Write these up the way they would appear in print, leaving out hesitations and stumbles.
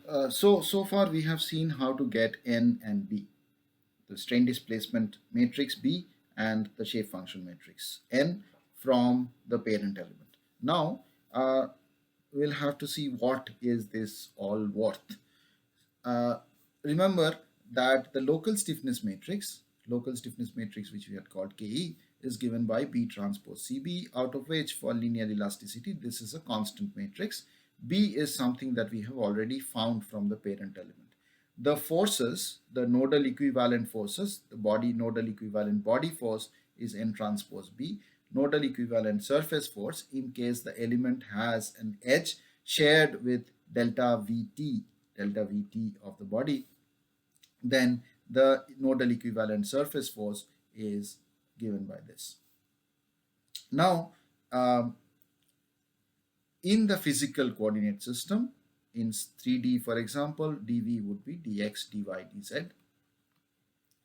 So far we have seen how to get N and B, the strain displacement matrix B and the shape function matrix N from the parent element. Now we'll have to see what is this all worth. Uh, Remember that the local stiffness matrix which we had called Ke is given by B transpose CB, out of which for linear elasticity this is a constant matrix. B is something that we have already found from the parent element. The forces, the nodal equivalent forces, the body nodal equivalent body force is N transpose B. Nodal equivalent surface force in case the element has an edge shared with delta VT of the body, then the nodal equivalent surface force is given by this. Now, in the physical coordinate system, in 3D, for example, dv would be dx, dy, dz.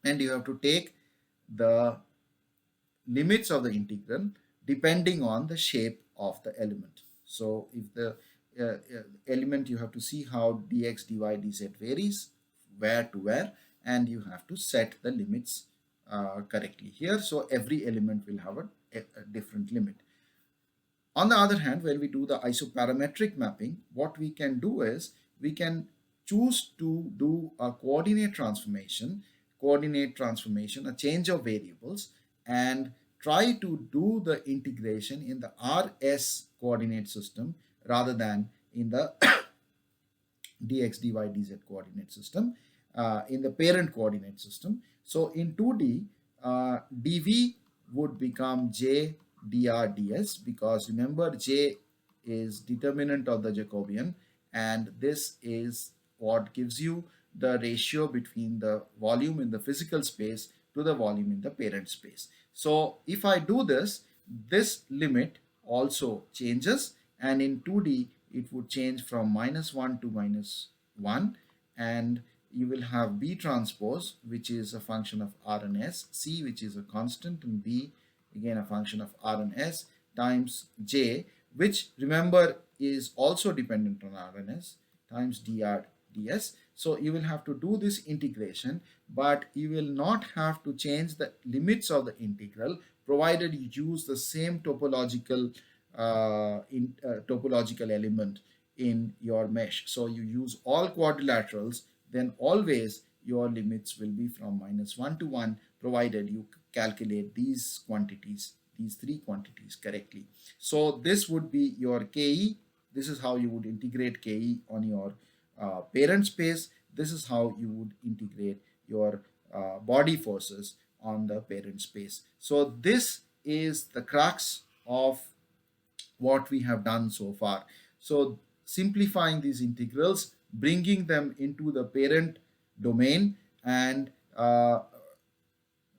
And you have to take the limits of the integral depending on the shape of the element. So if the element, you have to see how dx, dy, dz varies, where to where, and you have to set the limits correctly here. So every element will have a different limit. On the other hand, when we do the isoparametric mapping, what we can do is we can choose to do a coordinate transformation, a change of variables, and try to do the integration in the RS coordinate system rather than in the dx, dy, dz coordinate system, in the parent coordinate system. So in 2D, dv would become j dr ds, because remember j is determinant of the Jacobian, and this is what gives you the ratio between the volume in the physical space to the volume in the parent space. So if I do this, this limit also changes, and in 2D it would change from -1 to -1, and you will have B transpose, which is a function of R and S, C, which is a constant, and B again a function of R and S, times J, which remember is also dependent on R and S, times dr ds. So you will have to do this integration, but you will not have to change the limits of the integral, provided you use the same topological element in your mesh. So you use all quadrilaterals, then always your limits will be from -1 to 1, provided you calculate these quantities, these three quantities correctly. So this would be your Ke. This is how you would integrate Ke on your parent space. This is how you would integrate your body forces on the parent space. So this is the crux of what we have done so far. So simplifying these integrals, bringing them into the parent domain, and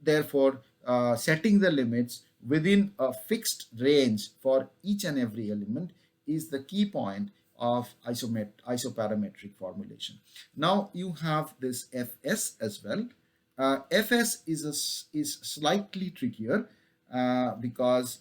therefore setting the limits within a fixed range for each and every element is the key point of isoparametric formulation. Now you have this Fs as well. Fs is slightly trickier because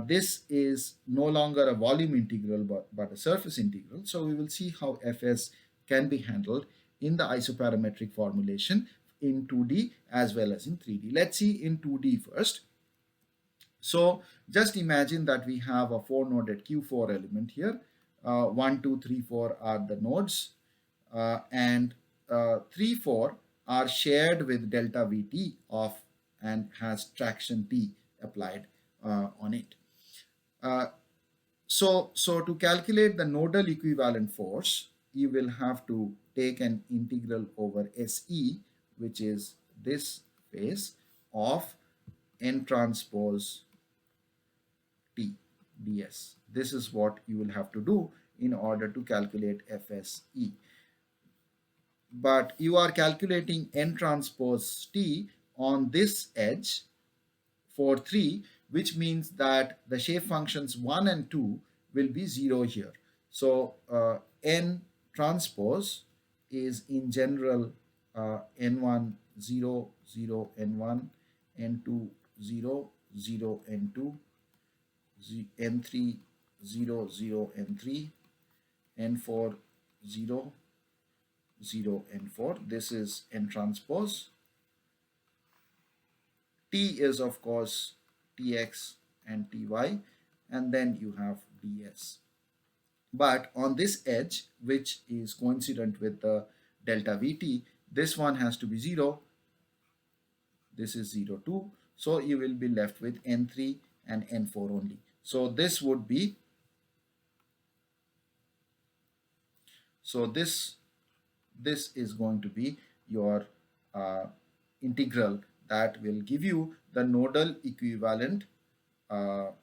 this is no longer a volume integral but a surface integral. So we will see how Fs can be handled in the isoparametric formulation in 2D as well as in 3D. Let's see in 2D first. So just imagine that we have a 4-noded Q4 element here. 1, 2, 3, 4 are the nodes, and 3, 4 are shared with delta Vt of and has traction T applied on it. So to calculate the nodal equivalent force, you will have to take an integral over SE, which is this phase of N transpose T ds. This is what you will have to do in order to calculate FSE. But you are calculating N transpose T on this edge for 3, which means that the shape functions 1 and 2 will be 0 here. So N transpose is in general N1 0 0 N1, N2 0 0 N2, N3 0 0 N3, N4 0 0, N4. This is N transpose. T is of course Tx and Ty, and then you have ds. But on this edge, which is coincident with the delta Vt, this one has to be 0. This is 0, 2. So you will be left with N3 and N4 only. So this would be, so this is going to be your integral that will give you the nodal equivalent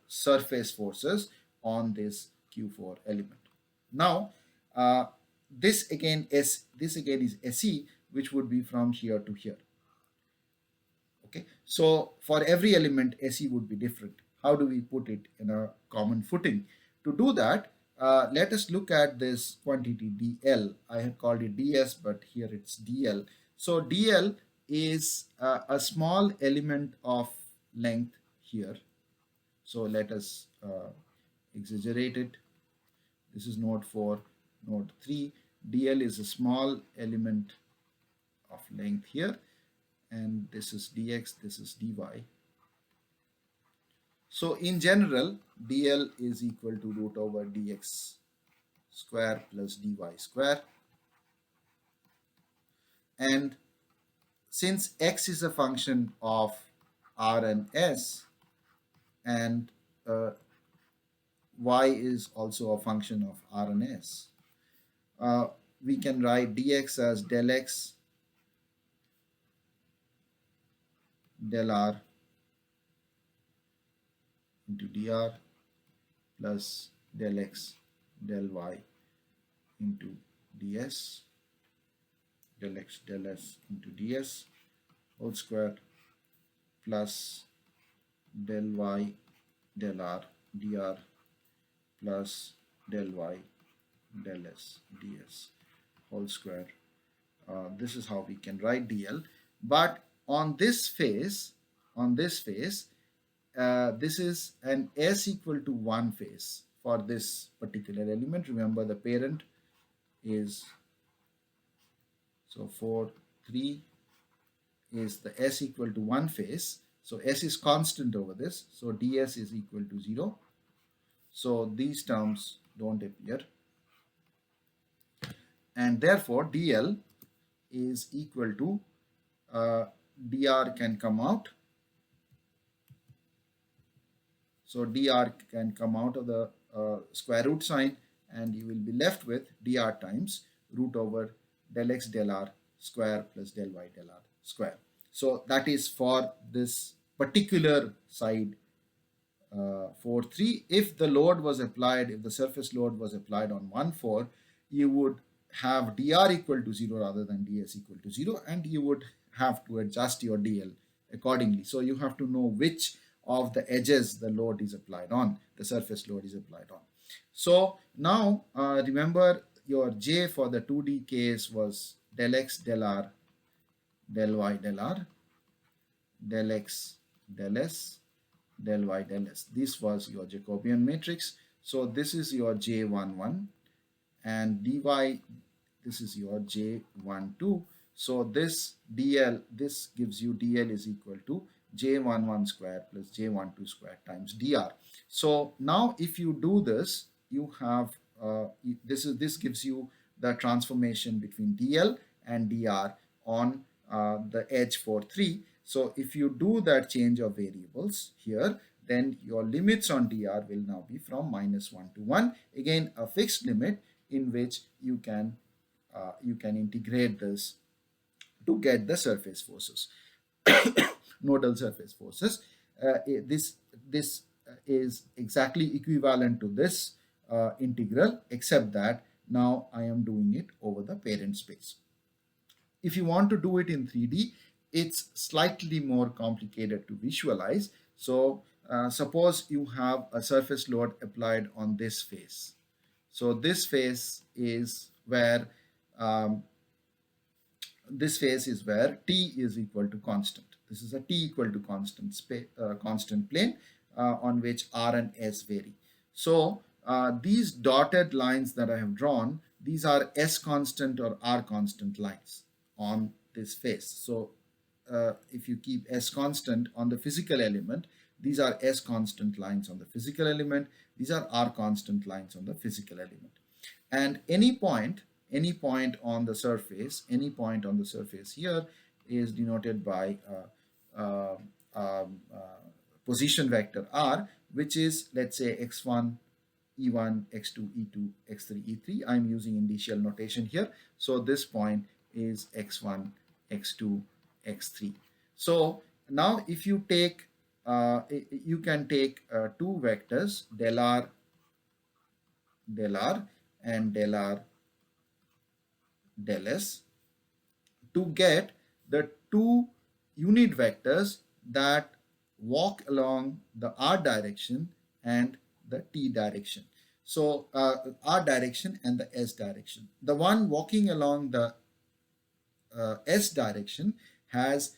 surface forces on this Q4 element. Now, this again is SE, which would be from here to here. Okay, so for every element, SE would be different. How do we put it in a common footing? To do that, let us look at this quantity dl. I have called it ds, but here it's dl. So dl is a small element of length here. So let us exaggerate it. This is node 4, node 3. dl is a small element of length here, and this is dx, this is dy. So in general, dl is equal to root over dx square plus dy square. And since x is a function of r and s, and y is also a function of r and s, we can write dx as del x del r into dr plus del x del y into ds, del x del s into ds whole square plus del y del r dr plus del y del s ds whole square. This is how we can write dl. But on this phase, this is an s equal to 1 phase for this particular element. Remember, the parent is, so 4, 3 is the s equal to 1 phase. So s is constant over this. So ds is equal to 0. So these terms don't appear. And therefore dl is equal to, dr can come out. So dr can come out of the square root sign, and you will be left with dr times root over del x del r square plus del y del r square. So that is for this particular side 4, 3. If the load was applied, if the surface load was applied on 1, 4, you would have dr equal to 0 rather than ds equal to 0, and you would have to adjust your dl accordingly. So you have to know which of the edges the load is applied on, the surface load is applied on. So now remember, your j for the 2D case was del x del r del y del r del x del s del y del s. This was your Jacobian matrix. So this is your j11, and dy, this is your j12. So this dl, this gives you dl is equal to j11 square plus j12 square times dr. So now if you do this, you have this gives you the transformation between dl and dr on the edge for 3. So if you do that change of variables here, then your limits on dr will now be from -1 to 1. Again, a fixed limit in which you can integrate this to get the surface forces, nodal surface forces. This is exactly equivalent to this integral, except that now I am doing it over the parent space. If you want to do it in 3D, it's slightly more complicated to visualize. So suppose you have a surface load applied on this face. So this face is where t is equal to constant. This is a t equal to constant plane on which r and s vary. So these dotted lines that I have drawn, these are S constant or R constant lines on this face. So if you keep S constant on the physical element, these are S constant lines on the physical element. These are R constant lines on the physical element. And any point on the surface, any point on the surface here is denoted by position vector R, which is, let's say, x1, e1, x2, e2, x3, e3. I'm using initial notation here. So this point is x1, x2, x3. So now if you take, you can take two vectors, del r, and del r, del s, to get the two unit vectors that walk along the r direction and the t direction. So r direction and the s direction. The one walking along the s direction has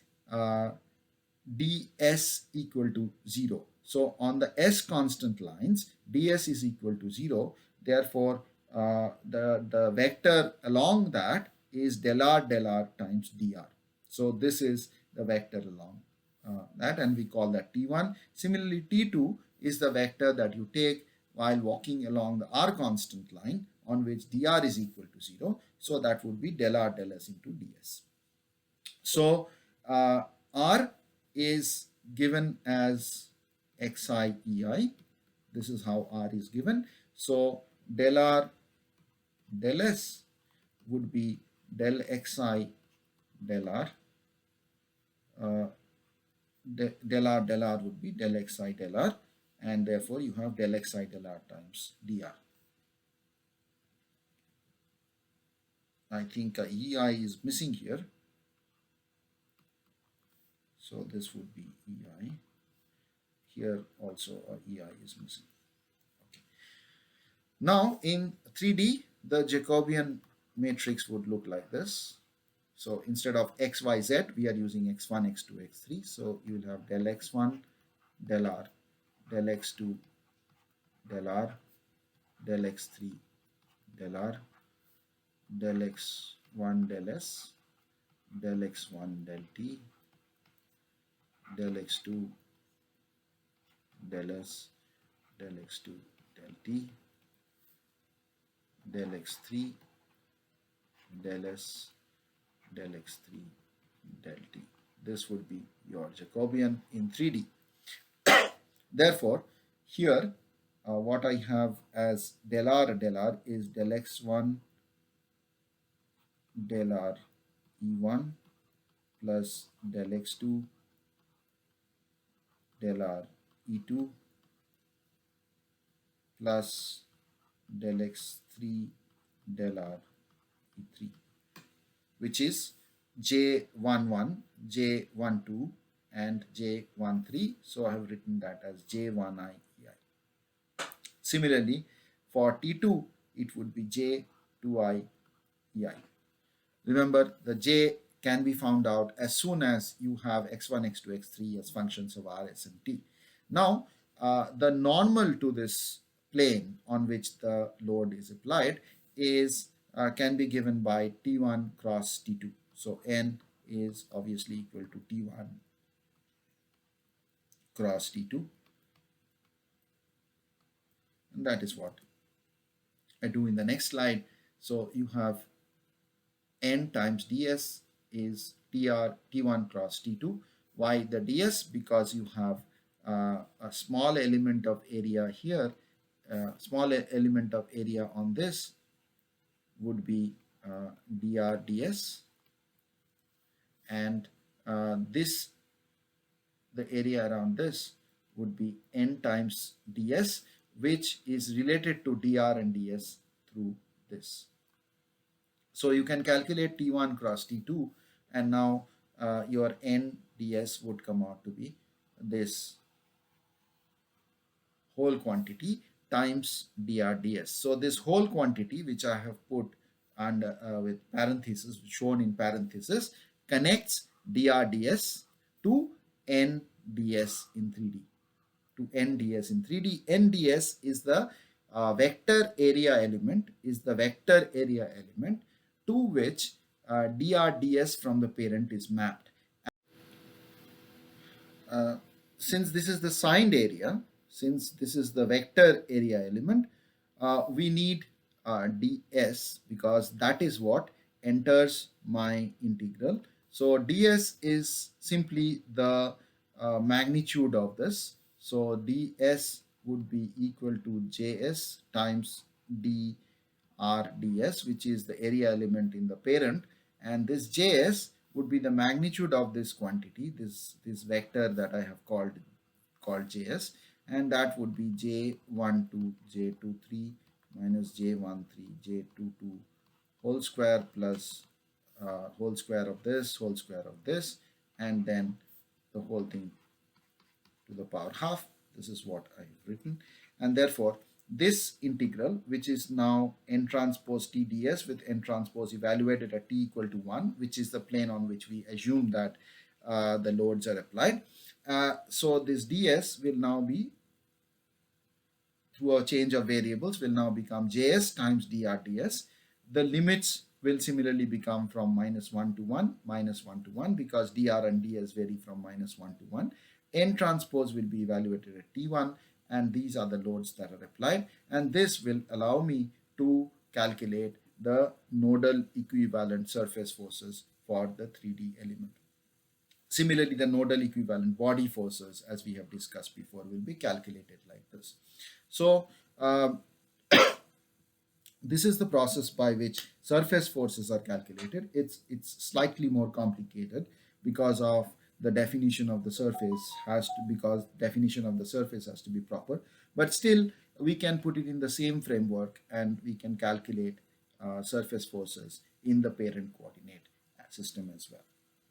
ds equal to 0. So on the s constant lines, ds is equal to 0. Therefore, the vector along that is del r times dr. So this is the vector along that, and we call that t1. Similarly, t2 is the vector that you take while walking along the r constant line on which dr is equal to 0. So that would be del r del s into ds. So r is given as xi ei. This is how r is given. So del r del s would be del xi del r. Del r would be del xi del r, and therefore you have del xi del r times dr. I think ei is missing here. So this would be ei. Here also ei is missing. Okay. Now in 3D, the Jacobian matrix would look like this. So instead of x, y, z, we are using x1, x2, x3. So you will have del x1 del r, del x2 del r, del x3 del r, del x1 del s, del x1 del t, del x2 del s, del x2 del t, del x3 del s, del x3 del t. This would be your Jacobian in 3D. Therefore, here what I have as del r is del x1 del r e1 plus del x2 del r e2 plus del x3 del r e3, which is J11, J12 and J13. So I have written that as J1i ei. Similarly, for T2, it would be J2i ei. Remember, the J can be found out as soon as you have x1, x2, x3 as functions of r, s, and t. Now, the normal to this plane on which the load is applied is can be given by T1 cross T2. So N is obviously equal to T1 cross T2. And that is what I do in the next slide. So you have N times ds is T1 cross T2. Why the ds? Because you have a small element of area here, small element of area on this would be dr ds, and this, the area around this would be n times ds, which is related to dr and ds through this. So you can calculate T1 cross T2, and now your n ds would come out to be this whole quantity times dr ds. So this whole quantity, which I have put under with parentheses, shown in parentheses, connects dr ds to n ds in 3D. To n ds in 3D. N ds is the vector area element is the vector area element to which drds from the parent is mapped. Uh, since this is the signed area, since this is the vector area element, we need ds because that is what enters my integral. So ds is simply the magnitude of this. So ds would be equal to js times ds, which is the area element in the parent, and this js would be the magnitude of this quantity, this vector that I have called js, and that would be j12 j23 minus j13 j22 whole square plus whole square of this whole square of this, and then the whole thing to the power half. This is what I've written, and therefore this integral, which is now n transpose t ds with n transpose evaluated at t equal to 1, which is the plane on which we assume that the loads are applied. So this ds will now be, through a change of variables, will now become js times drds. The limits will similarly become from -1 to 1, -1 to 1, because dr and ds vary from -1 to 1. N transpose will be evaluated at T1, and these are the loads that are applied, and this will allow me to calculate the nodal equivalent surface forces for the 3D element. Similarly, the nodal equivalent body forces, as we have discussed before, will be calculated like this. So this is the process by which surface forces are calculated. It's slightly more complicated because of the definition of the surface because definition of the surface has to be proper, but still we can put it in the same framework and we can calculate surface forces in the parent coordinate system as well.